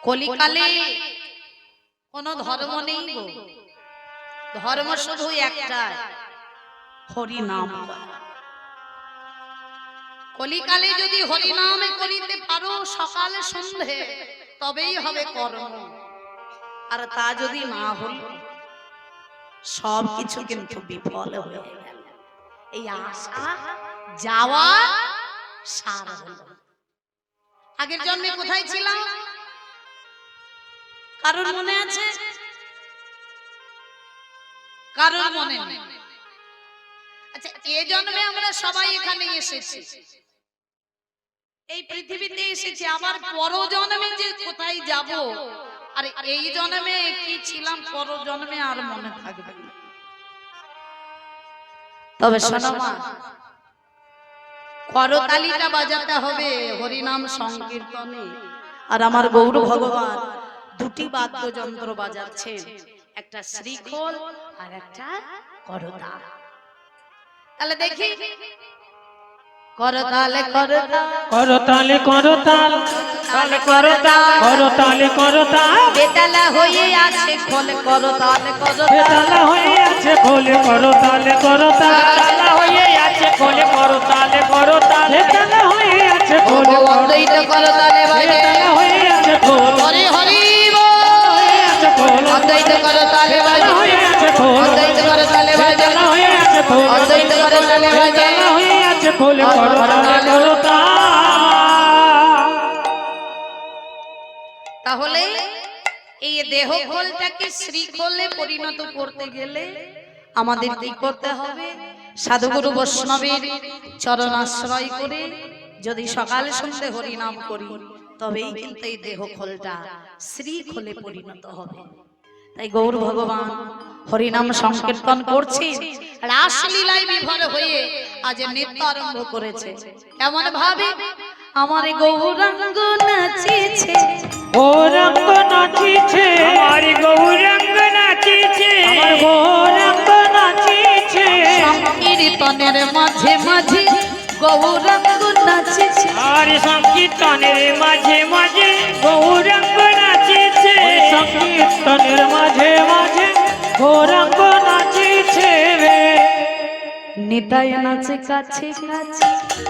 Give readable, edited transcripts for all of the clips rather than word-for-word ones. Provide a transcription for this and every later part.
কলিকালে কোন ধর্ম নেই গো, ধর্ম শুধু একটাই, হরি নাম করা। কলিকালে যদি হরি নামে করিতে পারো সকালে সন্ধে, তবেই হবে কর্ম। আর তা যদি না হল, সব কিছু কিন্তু বিফল হয়ে গেল। এই আশা যাওয়া সার হলো। আগের জন্মে কোথায় ছিলাম কারোর মনে আছে? কারোর মনে নেই। আচ্ছা, এই জন্মে আমরা সবাই এখানে এসেছি, এই পৃথিবীতে এসেছি। আবার পর জন্মে যে কোথায় যাব, আর এই জন্মে কি ছিলাম, পর জন্মে আর মনে থাকবে না। তবে শোনো মা, করতালিটা বাজাতে হবে হরিনাম সংকীর্তনে। আর আমার গৌর ভগবান দুটি বাদ্যযন্ত্র বাজাচ্ছেন, একটা শ্রীখোল আর একটা করতাল। তাহলে দেখি, করতালে করতাল, করতালে করতাল, তালে করতাল, করতালে করতাল, বেতালা হয়ে আছে খোল, করতালে করতাল, বেতালা হয়ে আছে খোলে, করতালে করতাল, বেতালা হয়ে আছে খোলে, করতালে করতাল, বেতালা হয়ে আছে খোলে, অদ্বৈত করতালে বাজে, বেতালা হয়ে আছে খোল, হরি হরি বল, অদ্বৈত করতালে বাজে, হয়ে আছে খোল, অদ্বৈত করতালে বাজে, বেতালা হয়ে আছে খোল, অদ্বৈত করতালে বাজে, বেতালা হয়ে আছে খোলে, করতালে করতাল। তাহলে এই দেহ খোলটাকে শ্রীখোলে পরিণত করতে গেলে আমাদের কি করতে হবে? সাধুগুরু বৈষ্ণবের চরণ আশ্রয় করে যদি সকালে সন্ধ্যে হরি নাম করি, তবেই কিন্তু এই দেহ খোলটা শ্রীখোলে পরিণত হবে। তাই গৌর ভগবান হরিনাম সংকীর্তন করছে, রাসলীলায় বিভোর হয়ে আজ নৃত্য আরম্ভ করেছে। কেমন ভাবে? আমার গৌরাঙ্গ নাচিছে, গৌরাঙ্গ নাচিছে, আমার গৌরাঙ্গ নাচিছে, আমার গৌরাঙ্গ নাচিছে, সংকীর্তনের মাঝে মাঝে গৌরাঙ্গ নাচিছে, আর সংকীর্তনের মাঝে মাঝে গৌরাঙ্গ নাচিছে, সংকীর্তনের মাঝে মাঝে গৌরাঙ্গ নাচিছে রে। নিতাই নাচে কাছে কাছে,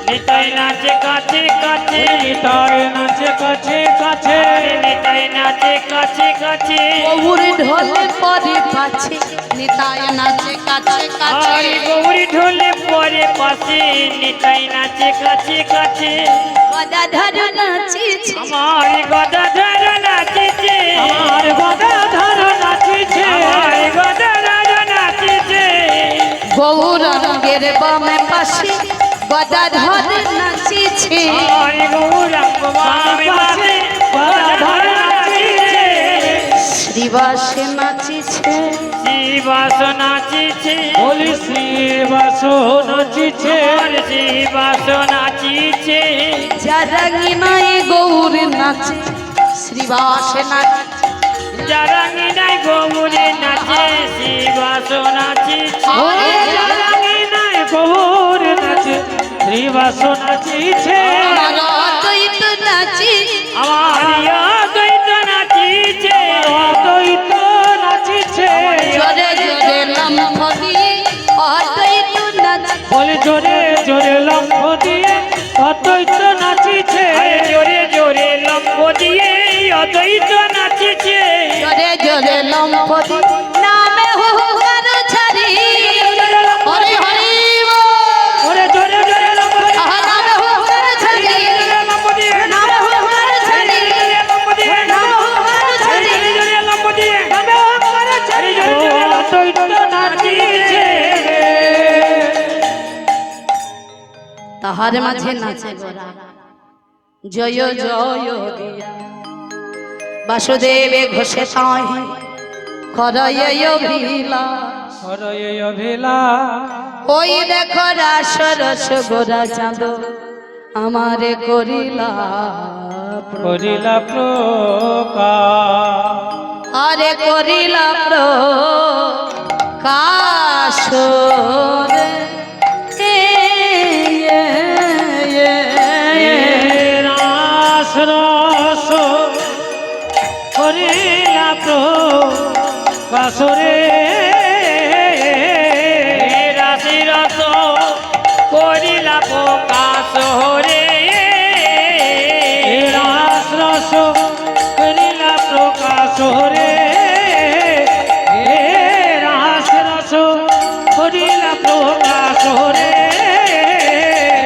নিতাই নাচে কাছে কাছে, নিতাই নাচে কাছে কাছে, নিতাই নাচে কাছে কাছে, গৌরী ঢোলে পরে পাছে, নিতাই নাচে কাছে কাছে, আর গৌরী ঢোলে পরে পাশে, নিতাই নাচে কাছে কাছে, গদাধর নাচিছে, আমার গদাধর নাচিছে, আমার গদাধর নাচিছে, আমার গদাধর নাচিছে, গৌরাঙ্গের বামে পাশে গদাধর নাচিছে, আর গৌরাঙ্গ বামে পাশে গদাধর নাচিছে, শ্রীবাসে নাচিছে, শ্রীবাস নাচিছে, বলি শ্রীবাস নাচিছে, আর শ্রীবাস নাচিছে, জারাঙ্গিনায় গৌর নাচে, শ্রীবাসে নাচিছে, জারাঙ্গিনায় গৌরে নাচে, শ্রীবাস নাচিছে, জারাঙ্গিনায় গৌর নাচে, শ্রীবাস নাচিছে, আমার অদ্বৈত নাচি, আমার অদ্বৈত নাচিছে, অদ্বৈত নাচিছে, জোরে জোরে লম্ফ দিয়ে অদ্বৈত নাচি, বলে জোরে জোরে লম্ফ দিয়ে অদ্বৈত নাচিছে, জোরে জোরে লম্ফ দিয়ে অদ্বৈত নাচিছে, জোরে জোরে লম্ফ দিয়ে নামে হুহুকার ছাড়ি, হরি হরি বল, ওরে জোরে জোরে লম্ফ দিয়ে, আহা নামে হুহুকার ছাড়ি, লম্ফ দিয়ে, নামে হুহুকার ছাড়ি, লম্ফ দিয়ে, নামে হুহুকার ছাড়ি, জোরে লম্ফ দিয়ে, অদ্বৈত নাচিছে, তাহার মাঝে নাচে গোরা জয় জয় দিয়া, বাসুদেবে ঘোষে তাহি করয় অভিলাষ, হরয় অভিলা, ওই দেখো রাস রস গোরা চাঁদ আমারে করিলা, করিলা প্রকাশ, আরে করিলা প্রকাশ রে, রাস রস করিলা প্রকাশ রে রাশি রস করিলা প্রকাশ রে রাস রস করিলা প্রকাশ রে রাস রস করিলা প্রকাশ রে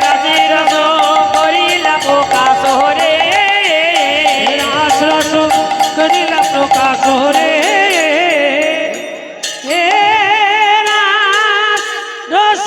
রাশি রস করিলা প্রকাশ রে রাস রস করিলা প্রকাশ রে রাস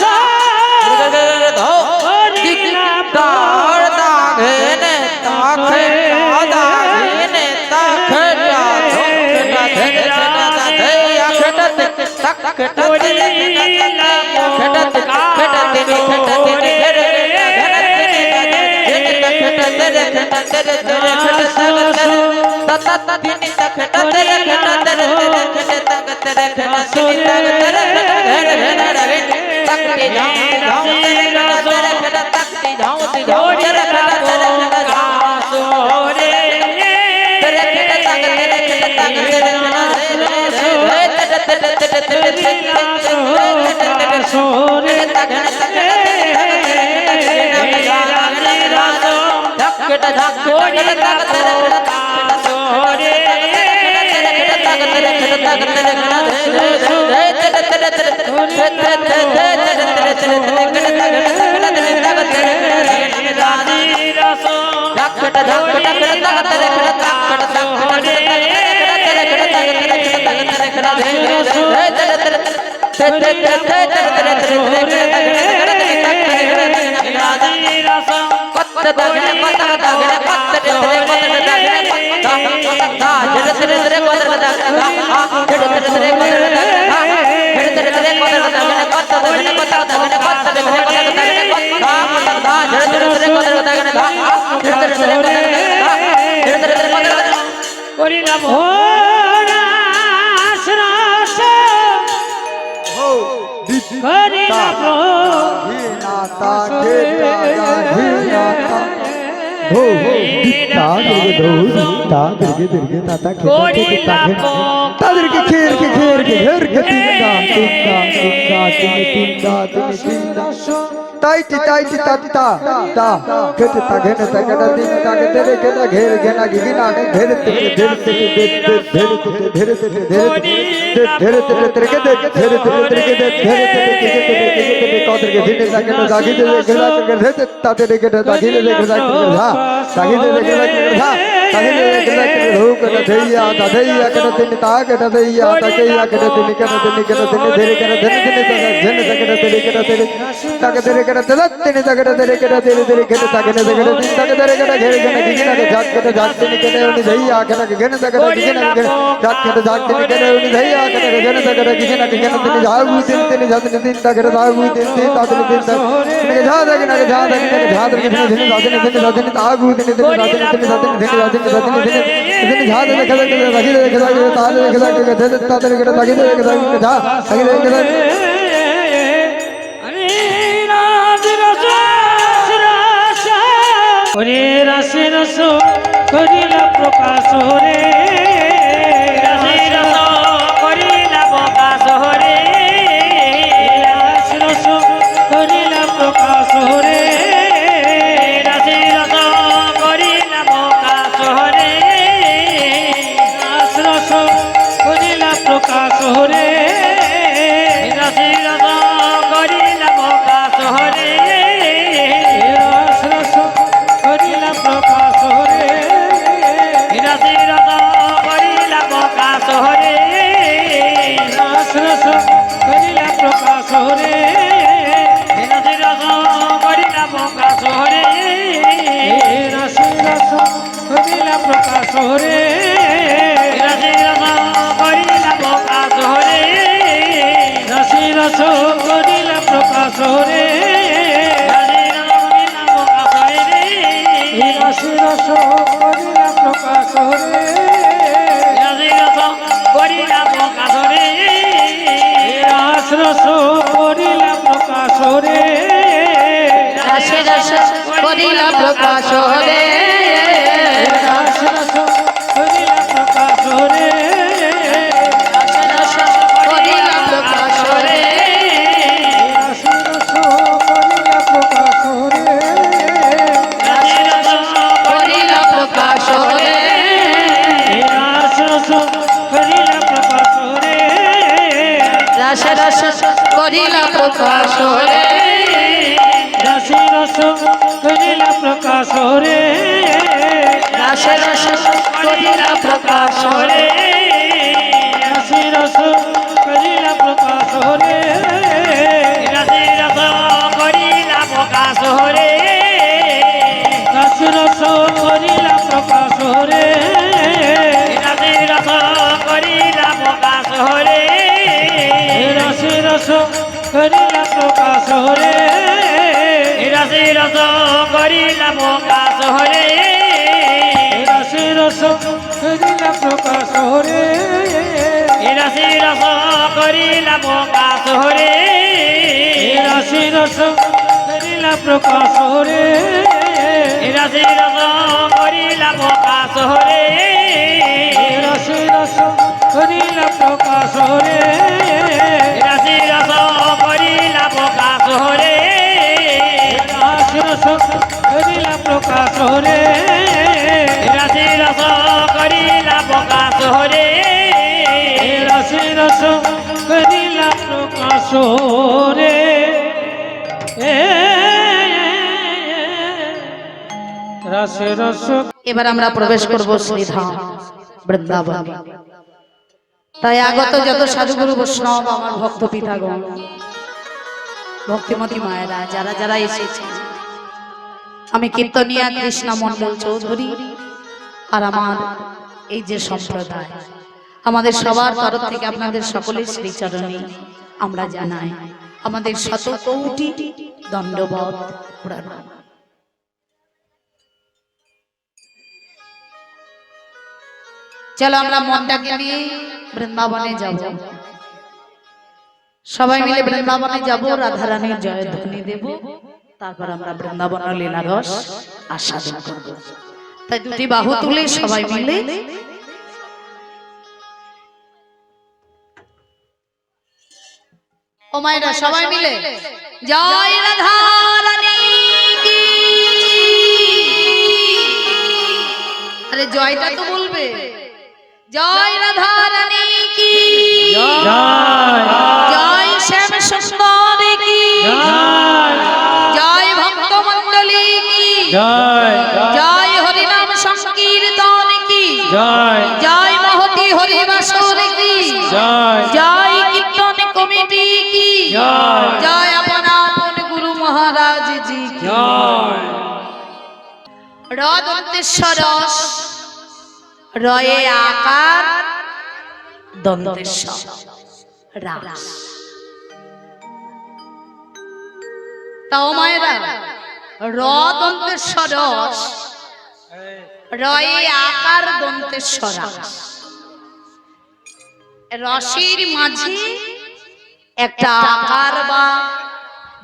তাদেরকে খের কে ঘের কে ঘের কে তিনটা তিনটা তিনটা তিনে তিনটা তিনে তিনটা তাইটি তাইটি তাত্তা তা খেতে তা ঘেনে তা গেটা তিন তাকে তেরে গেটা ঘের ঘেনা গিনা ঘের তেরে ধের তেরে ধের তেরে ধের তেরে ধের তেরে তেরে কে ধের তেরে তেরে কে ধের তেরে কে তেরে কদরকে দিনে তাকে দাগি দে গেলা কে ধের তাতে গেটা দাগি দে গেলা কে ধা দাগি দে গেলা কে ধা দাগি দে গেলা কে ধু কে ধইয়া দাদইয়া কে তিন তা কে দইয়া তাকেয়া কে তিন কে তিন ধের কে ধের তিন জেনে তাকে তেরে কে তেরে তাকে তেরে কে তেরে তাকে তেরে কে তেরে তেরে কে তাকে তেরে কে তিন তাকে তেরে কে ঘের ঘেনা গিনা কে জাত কে জাত তিন কে উনি ধইয়া কে ঘেনা তাকে গিনা কে জাত কে জাত তিন কে উনি ধইয়া কে ঘেনা তাকে গিনা কে ঘেনা তিন যাগু তিন জাত তিন তাকে যাগু তিন তিন তাকে তিন কে যা দেখে না যা দেখে না যা দেখে না দিন দাদিন দিন দাদিন তাগু দিন দিন দাদিন দিন দাদিন দিন দাদিন দাদিন দিন যা দেখে দেখে দেখে দেখে তার দেখে দেখে তাদের কে দেখে দেখে যা দেখে দেখে ওরে রাশি রস করিলা প্রকাশ রে রাশি রস করিলা প্রকাশ রে রাশি রস করিলা প্রকাশ রে রাশি রস করিলা প্রকাশ রে রাশি রস করিলা প্রকাশ রে রাশি রস করিলা প্রকাশ রে রাশি রস করিলা প্রকাশ রে রাশি রস করিলা প্রকাশ রে রাশি রস করিলা প্রকাশ রে রাশি রস করিলা প্রকাশ রে রাশি রস করিলা প্রকাশ রে রাশি রস করিলা প্রকাশ রে রাশি রস করিলা প্রকাশ রে রাশি রস করিলা প্রকাশ রে রাশি রস করিলা প্রকাশ রে রাস রস করিলা প্রকাশ রে রাশি রস করিলা প্রকাশ রে রাস রস করিলা প্রকাশ প্রকাশ রে রাশি রস করিলা প্রকাশ রে রাশে রস করিলা প্রকাশ রে রাশি রস করিলা প্রকাশ রে রাশি রস করিলা প্রকাশ রে রাশি রস করিলা প্রকাশ রে রাশি রস করিলা প্রকাশ রে রাশি রস করিলা প্রকাশ রে রাশি রস করিলা প্রকাশ রে রাশি রস করিলা প্রকাশ রে রাশি রস করিলা প্রকাশ রে রাশি রস করিলা প্রকাশ রে রাশি রস করিলা প্রকাশ রে রাশি রস করিলা প্রকাশ রে রাশি রস করিলা প্রকাশ রে রাশি রস করিলা প্রকাশ রে রাশি রস করিলা প্রকাশ রে রাশি রস করিলা প্রকাশ রে রাশি রস। এবার আমরা প্রবেশ করব শ্রীধাম বৃন্দাবন। তাই আগত যত সাধুগুরু বৈষ্ণব আমার ভক্ত পিতাগণ ভক্তিমতী মায়েরা যারা যারা এসেছেন, আমি কীর্তনিয়া কৃষ্ণা মণ্ডল চৌধুরী আর আমার এই যে সম্প্রদায়, আমাদের সবার তরফ থেকে আপনাদের সকলের শ্রীচরণে আমরা জানাই আমাদের শত কোটি দণ্ডবত প্রণাম। চলো আমরা মনটাকে নিয়ে বৃন্দাবনে যাব, সবাই মিলে বৃন্দাবনে যাব, রাধারানীর জয়ধ্বনি দেব, তারপর আমরা বৃন্দাবন লীলা রস আস্বাদন করব। তাই দুটি বাহু তুলে সবাই মিলে ও মায়েরা সবাই মিলে জয় রাধারানী কি। আরে জয়টা তো বলবে, জয় রাধারানী কি, জয় শ্যাম সুন্দর কি, জয় ভক্ত মণ্ডলী কি, জয় হরিনাম সংকীর্তন কি, জয় মহতি হরিবাসর কি, জয় কীর্তন কমিটি কি, জয় আপন আপন গুরু মহারাজ জি কি। রদন্তেশ্বর রয়ে আকার দন্তেশ্বর রাস। তাও মায়েরা রদন্তেশ্বর রয়ে আকার দন্তেশ্বর রাস। রসের মাঝে একটা আকার বা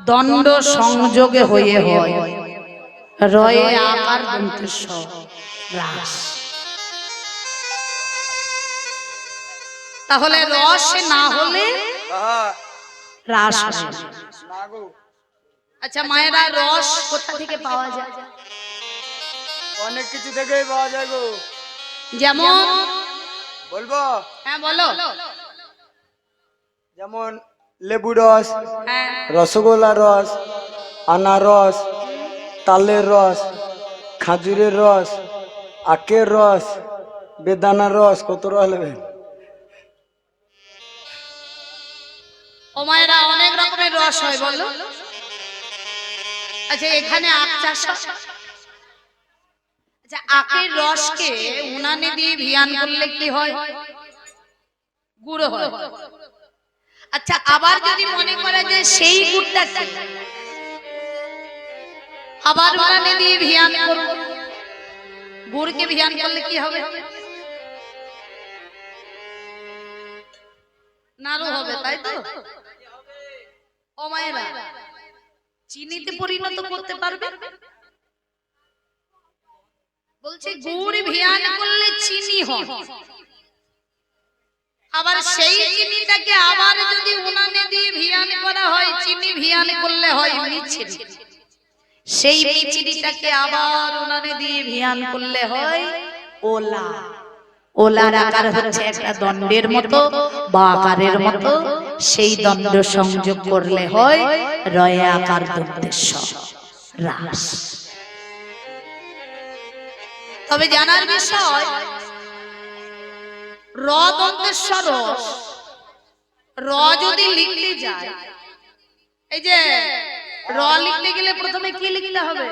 দণ্ড সংযোগে হয়ে হয় রয়ে আকার দন্তেশ্বর রাস। তাহলে রস না হলে রাস হয় না। আচ্ছা মায়েরা রস কোথা থেকে পাওয়া যায়? অনেক কিছু থেকেই পাওয়া যায় গো। যেমন বলবো? হ্যাঁ বলো। যেমন লেবু রস, হ্যাঁ রসগোল্লা রস, আনারস, তালের রস, খাজুরের রস, আখের রস, বেদানার রস, কত রস নেবেন? ও মায়েরা অনেক রকমের রস হয় বলো। আচ্ছা এখানে আখ চাষ হয়। আচ্ছা আখের রসকে উনানে দিয়ে ভিয়ান করলে কি হয়? গুড় হয়। আচ্ছা আবার যদি মনে করা যায় সেই গুড়টাকে আবার উনানে দিয়ে ভিয়ান করব, গুড়কে ভিয়ান করলে কি হবে? নাড়ু হবে, তাই তো? ও মায়েরা চিনিতে পরিণত করতে পারবে? বলছে গুড় ভিয়ান করলে চিনি হয়, আবার সেই চিনিটাকে আবার যদি উনানে দিয়ে ভিয়ান করা হয়, চিনি ভিয়ান করলে হয় মিছরি। সেই মিছরিটাকে আবার উনানে দিয়ে ভিয়ান করলে হয় ওলা। ওলার আকার হচ্ছে একটা দণ্ডের মতো বা আকারের মতো, সেই দণ্ড সংযোগ করলে হয় রয়ে আকার দন্তেশ্ব রাস। তবে জানার বিষয়, র দন্তেশ্বর রস, র যদি লিখতে যায়, এই যে র লিখতে গেলে প্রথমে কি লিখতে হবে?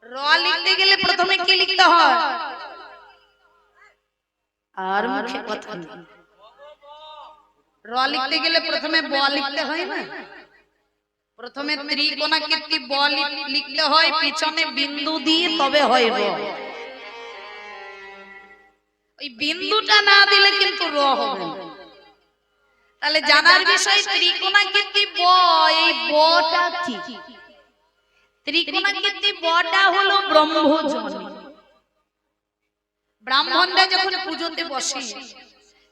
র লিখতে গেলে প্রথমে কি লিখতে হয়? আর মুখে কথা নেই। র লিখতে গেলে প্রথমে ব লিখতে হয় না? প্রথমে ত্রিকোণাকৃতি ব লিখতে হয়, পিছনে বিন্দু দিয়ে তবে হয় র। ওই বিন্দুটা না দিলে কিন্তু র হবে না। তাহলে জানার বিষয়, ত্রিকোণাকৃতি ব, এই বটা কি? ত্রিকোণাকৃতি বটা হলো ব্রহ্মজনী। ব্রাহ্মণরা যখন পুজোতে বসে,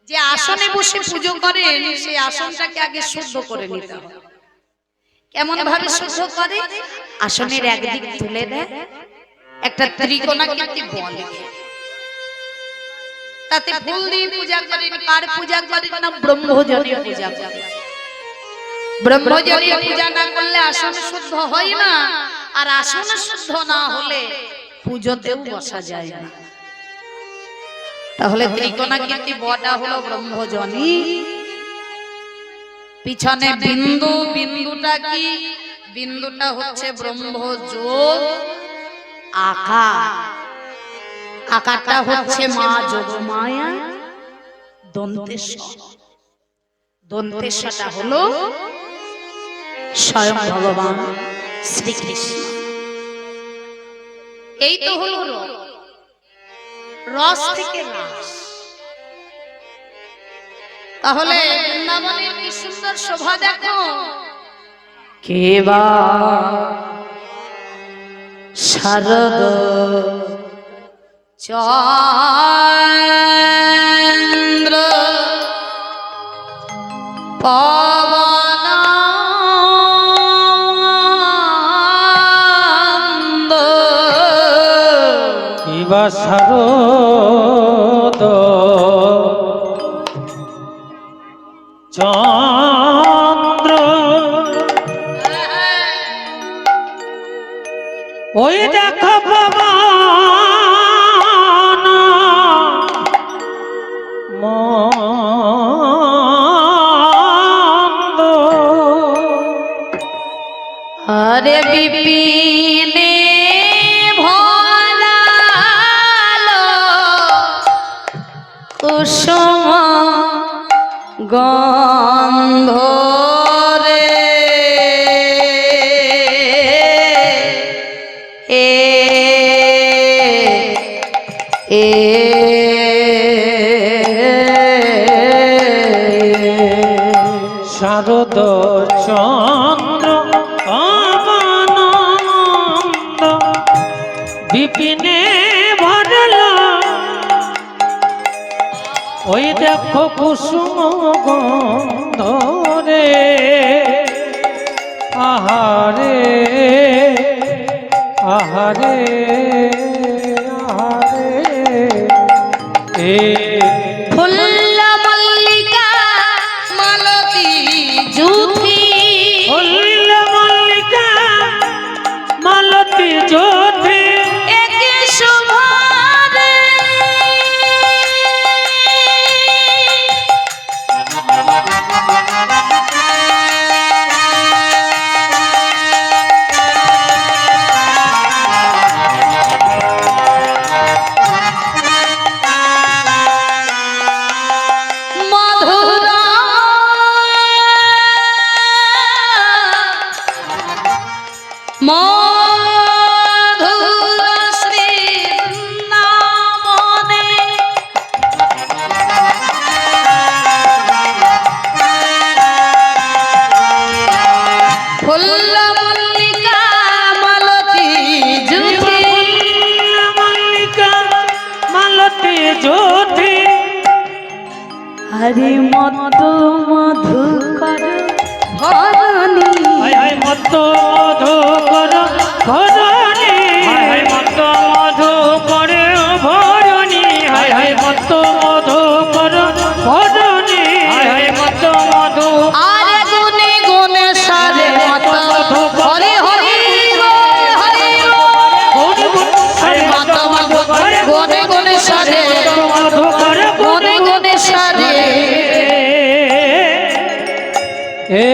যে আসনে বসে পুজো করেন, সেই আসনটাকে আগে শুদ্ধ করে নিতে হয়। কেমন ভাবে শুদ্ধ করে? আসনের একদিক তুলে দেয়, একটা ত্রিকোণাকৃতি ব লিখে, তাতে ফুল দিয়ে পূজা করেন। কার পূজা করেন না? ব্রহ্মজনী পূজা করেন। ব্রহ্মজনী পূজা না করলে আসন শুদ্ধ হয় না, আর আসন শুদ্ধ না হলে পুজোতেও বসা যায় না। তাহলে ত্রিকোণাকৃতি বটা হলো ব্রহ্মজনী। পিছনে বিন্দু, বিন্দুটা কি? বিন্দুটা হচ্ছে ব্রহ্মযোগ আকার, আকারটা হচ্ছে মা যোগমায়া দন্তেশ্বর। দন্তেশ্বরটা হলো স্বয়ং ভগবান শ্রীকৃষ্ণ। এই তো হলো রস থেকে রাস। তাহলে বৃন্দাবনের কি সুন্দর শোভা দেখো। কেবা শারদ চন্দ্র পবনানন্দ, কেবা শারদ চন্দ্র, ওই দেখো পবন মন্দ, হরে বিপিনে ভরালো কুসুম গন্ধ রে, শারদ চন্দ্র পবনানন্দ, বিপিনে ভরল ওই দেখো কুসুম গন্ধ রে, আহারে আহারে আহারে, ফুল্ল মল্লিকা মালতী জুথি, ফুল্ল মল্লিকা মালতী জ্যোতি, একে শুভরে মধুর শ্রী বৃন্দাবনে, ফুল্ল মল্লিকা মালতী জুথি, মল্লিকা মালতী জ্যোতি, হরি মত মধুকর ধরণী, মত মধুকর ধরণী, হে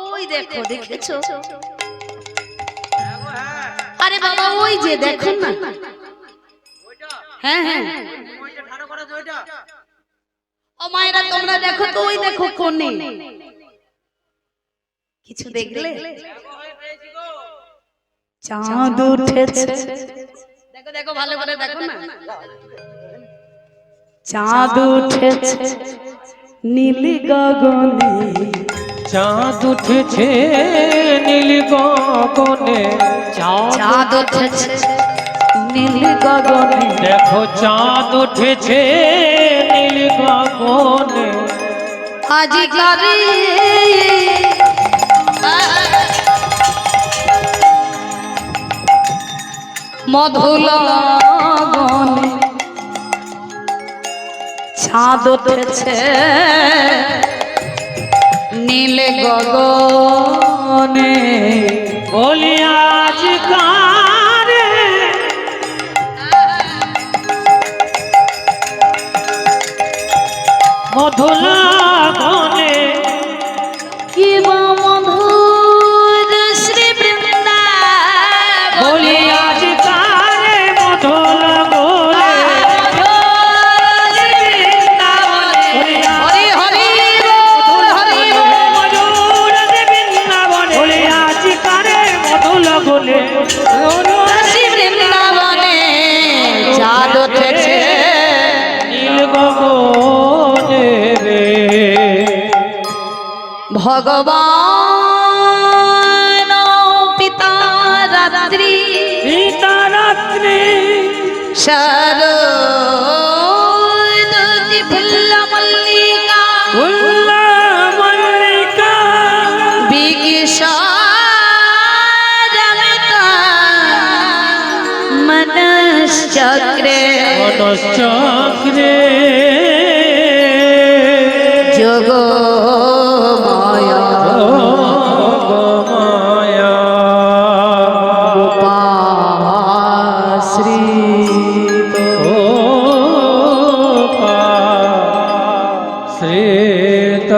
ওই দেখো, দেখেছো? আরে বাবা ওই যে দেখুন না। হ্যাঁ হ্যাঁ ও মায়েরা তোমরা দেখো তো, ওই দেখো কোণে কিছু দেখলে? চাঁদ উঠেছে, দেখো দেখো ভালো করে দেখো না। চাঁদ উঠেছে নীল গগনে, চাঁদ উঠেছে নীল গগনে, চাঁদ উঠেছে নীল গগনে, দেখো চাঁদ উঠেছে নীল গগনে, আজি গারে মধুলগনে, চাঁদ উঠেছে নীল গগনে, বলি আজ কারে মধুলগনে, কি বা মধুর শ্রী বৃন্দাবন, বলি আজ কারে মধুলগনে, হরি হরি বল, হরি বল। মধুর বৃন্দাবনে, বলি আজ কারে মধুলগনে, শ্রী বৃন্দাবনে চাঁদ উঠেছে নীল গগনে রে, ভগবান পিতা রাত্রি সীতারাত্রি শরদতি ফুল্ল মল্লিকা ফুল্ল মল্লিকা বিকিশারমিত মনশ্চক্রে মনশ্চক্রে যোগমায়া যোগমায়া উপাশ্রিত শ্রেত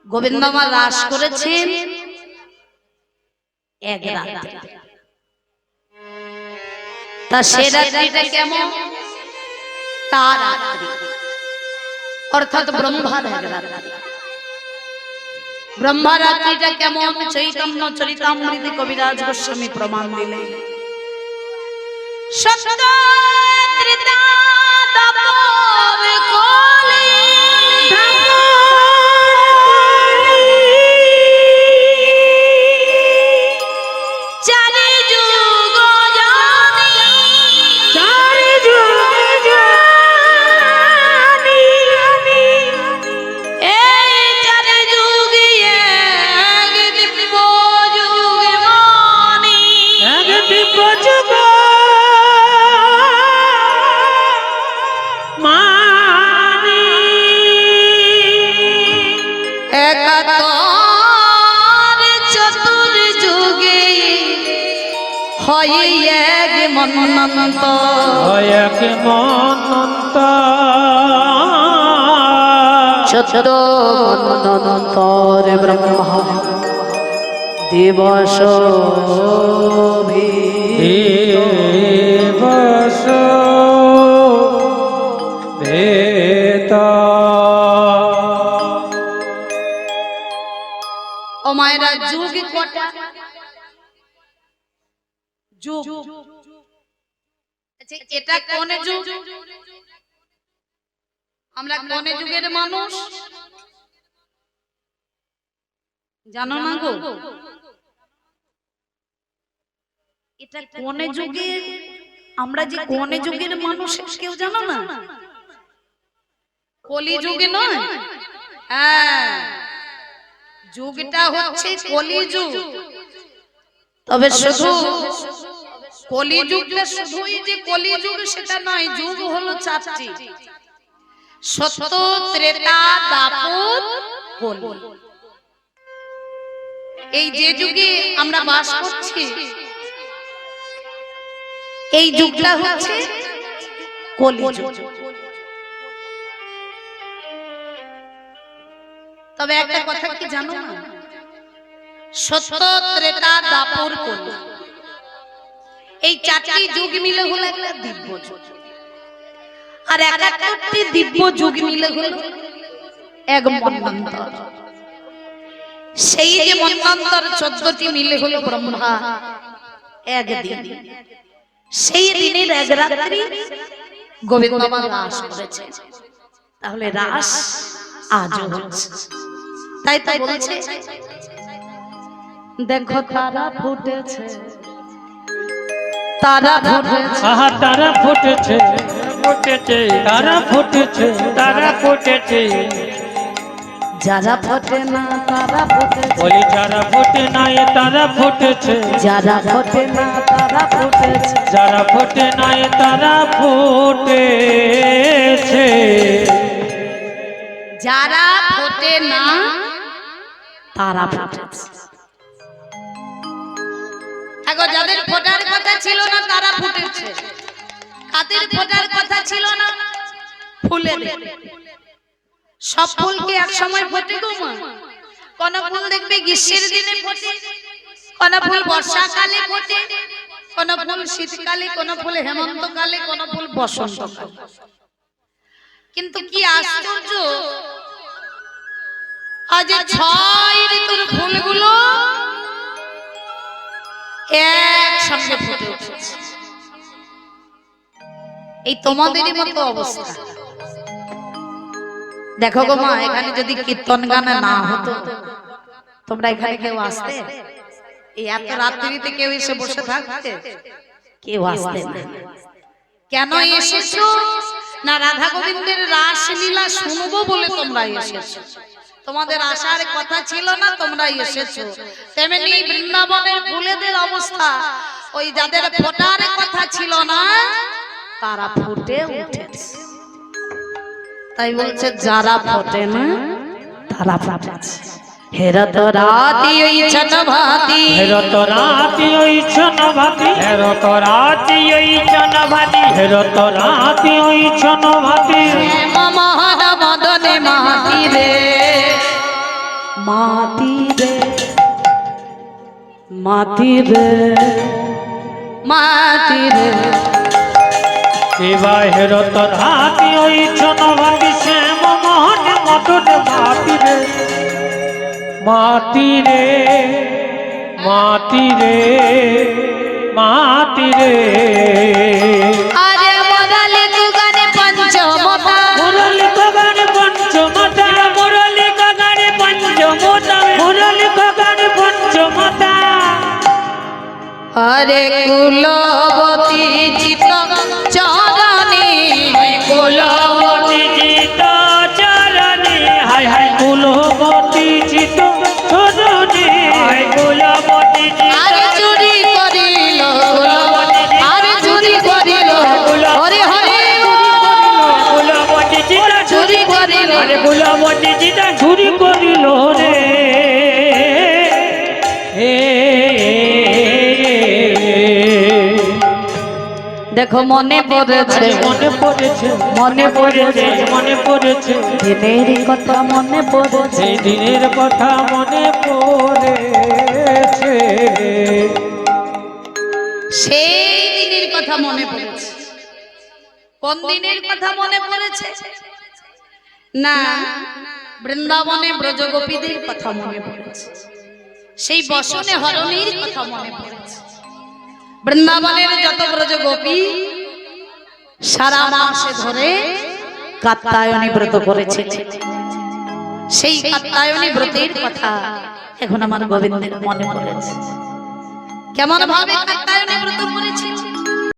গোবিন্দমাল রাস করেছেন এক রাত্রি। তা সে রাত্রিটা কেমন? তার রাত্রি, অর্থাৎ ব্রহ্মার এক রাত্রি। ব্রহ্মা রাত্রিটা কেমন? চৈতন্য চরিতামৃতে কবিরাজ গোস্বামী প্রমাণ দিলেন। সত্য ত্রিতা তাপর কোলে চারি যুগ জানি, চারি যুগ জানি, এই চারি যুগে এক দিব্য যুগে মানি, এক দিব্য যুগ মানি, একাত্তর চতুর্যুগে হয় এক মন্বন্ত, এক মনন্ত চতুর্দ মন্বন্তর ব্রহ্মা দিবস দিবস ভেতা। ও মায়েরা যুগ কটা? যুগ। আচ্ছা, এটা কোন যুগ? আমরা কোন যুগের মানুষ জানো না গো? এটা কোন যুগের? আমরা যে কোন যুগের মানুষ কেউ জানো না? কলি যুগে নয়, হ্যাঁ যুগটা হচ্ছে কলি যুগ। তবে শুধু কলি যুগটা শুধুই যে কলি যুগ সেটা নয়, যুগ হলো চারটি: সত্য, ত্রেতা, দাপর, কলি। এই যে যুগে আমরা বাস করছি, এই যুগটা হচ্ছে কলিযুগ। তবে একটা কথা কি জানো না, সত্য, ত্রেতা, দাপর, কলি, এই চারটি যুগ মিলে হলো একটা দিব্য যুগ। আর ৭১টি দিব্য যুগ মিলে হলো এক মন্বন্তর। সেই যে মন্বন্তর ১৪টি মিলে হলো ব্রহ্মা একদিন। সেই দিনের এক রাত্রি গোবিন্দ আমার রাস করেছে। তাহলে রাস আজও হচ্ছে। তাই তো বলছে, দেখো তারা ফুটেছে, তারা ফুটেছে, আহা তারা ফুটেছে, ফুটেছে, তারা ফুটেছে, তারা ফুটেছে, যারা ফোটে না তারা ফুটেছে, বলি যারা ফোটে নাই তারা ফুটেছে, যারা ফোটে না তারা ফুটেছে, যারা ফোটে নাই তারা ফুটেছে, যারা ফোটে না তারা ফুটেছে। এখন যাদের ফোটার কথা ছিল না তারা ফুটেছে, কাদের ফোটার কথা ছিল না ফুলে। সব ফুল কি এক সময় ফোটে গো মা? কোন ফুল দেখবে গ্রীষ্মের দিনে ফোটে, কোন ফুল বর্ষাকালে ফোটে, কোন ফুল শীতকালে, কোন ফুল হেমন্তকালে, কোন ফুল বসন্তকালে। কিন্তু কি আশ্চর্য, আজ ৬ ঋতুর ফুলগুলো একসঙ্গে ফুটে উঠেছে। এই তোমাদেরই মতো অবস্থা। দেখো গো মা, এখানে যদি কীর্তন গান না হতো, তোমরা এখানে কেউ আসতে? এই এত রাত্রিতে কেউ এসে বসে থাকতে? কেউ আসতে না। কেন এসেছো না? রাধা গোবিন্দের রাসলীলা শুনবো বলে তোমরা এসেছো। তোমাদের আসার কথা ছিল না, তোমরা এসেছো। তেমনি বৃন্দাবনের ফুলেদের অবস্থা, ওই যাদের ফোটার কথা ছিল না তারা ফুটে উঠেছে। তাই বলছে যারা ফোটে না তারা ফুটেছে। হেরত রাতি ওই ছনভাতি, হেরত রাতি ওই ছনভাতি, হেরত রাতি ওই ছনভাতি, হেরত রাতি ওই ছনভাতি, মমহর মদনে মাতি রে, মাতি রে, মাতি রে, মাতি রে। এবার হেরত রাতি ওই ছনভাতি, শ্যাম মোহন মদন মাতি রে, মাতি রে, মাতি রে, মাতি রে। আরে মুরলি গুগানে পঞ্চমতা, মুরলি গগনে পঞ্চমতা, মুরলি গগনে পঞ্চমতা, মুরলি গগনে পঞ্চমতা। আরে কুলবতী চিত চরণে, কুলবতী চিত চরণে, হায় হায় কুলবতী চিত চরণে, হায় কুলবতী চিত। আরে চুরি করিল, আরে চুরি করিল, হরে হরে কুলবতী চিত চুরি করিল, আরে কুলবতী চিত চুরি করিল রে। দেখো মনে পড়েছে, মনে পড়েছে, মনে পড়েছে, মনে পড়েছে, দিনের কথা মনে পড়েছে, সেই দিনের কথা মনে পড়েছে, সেই দিনের কথা মনে পড়েছে। কোন দিনের কথা মনে পড়েছে? না, বৃন্দাবনে ব্রজগোপীদের কথা মনে পড়েছে, সেই বসনে হরণীর কথা মনে পড়েছে। বৃন্দাবনের যত ব্রজগোপী সারা মাসে ধরে কাত্যায়নী ব্রত করেছে, সেই কাত্যায়নী ব্রতের কথা এখন আমার গোবিন্দের মনে পড়েছে। কেমন ভাবে কাত্যায়নী ব্রত করেছে?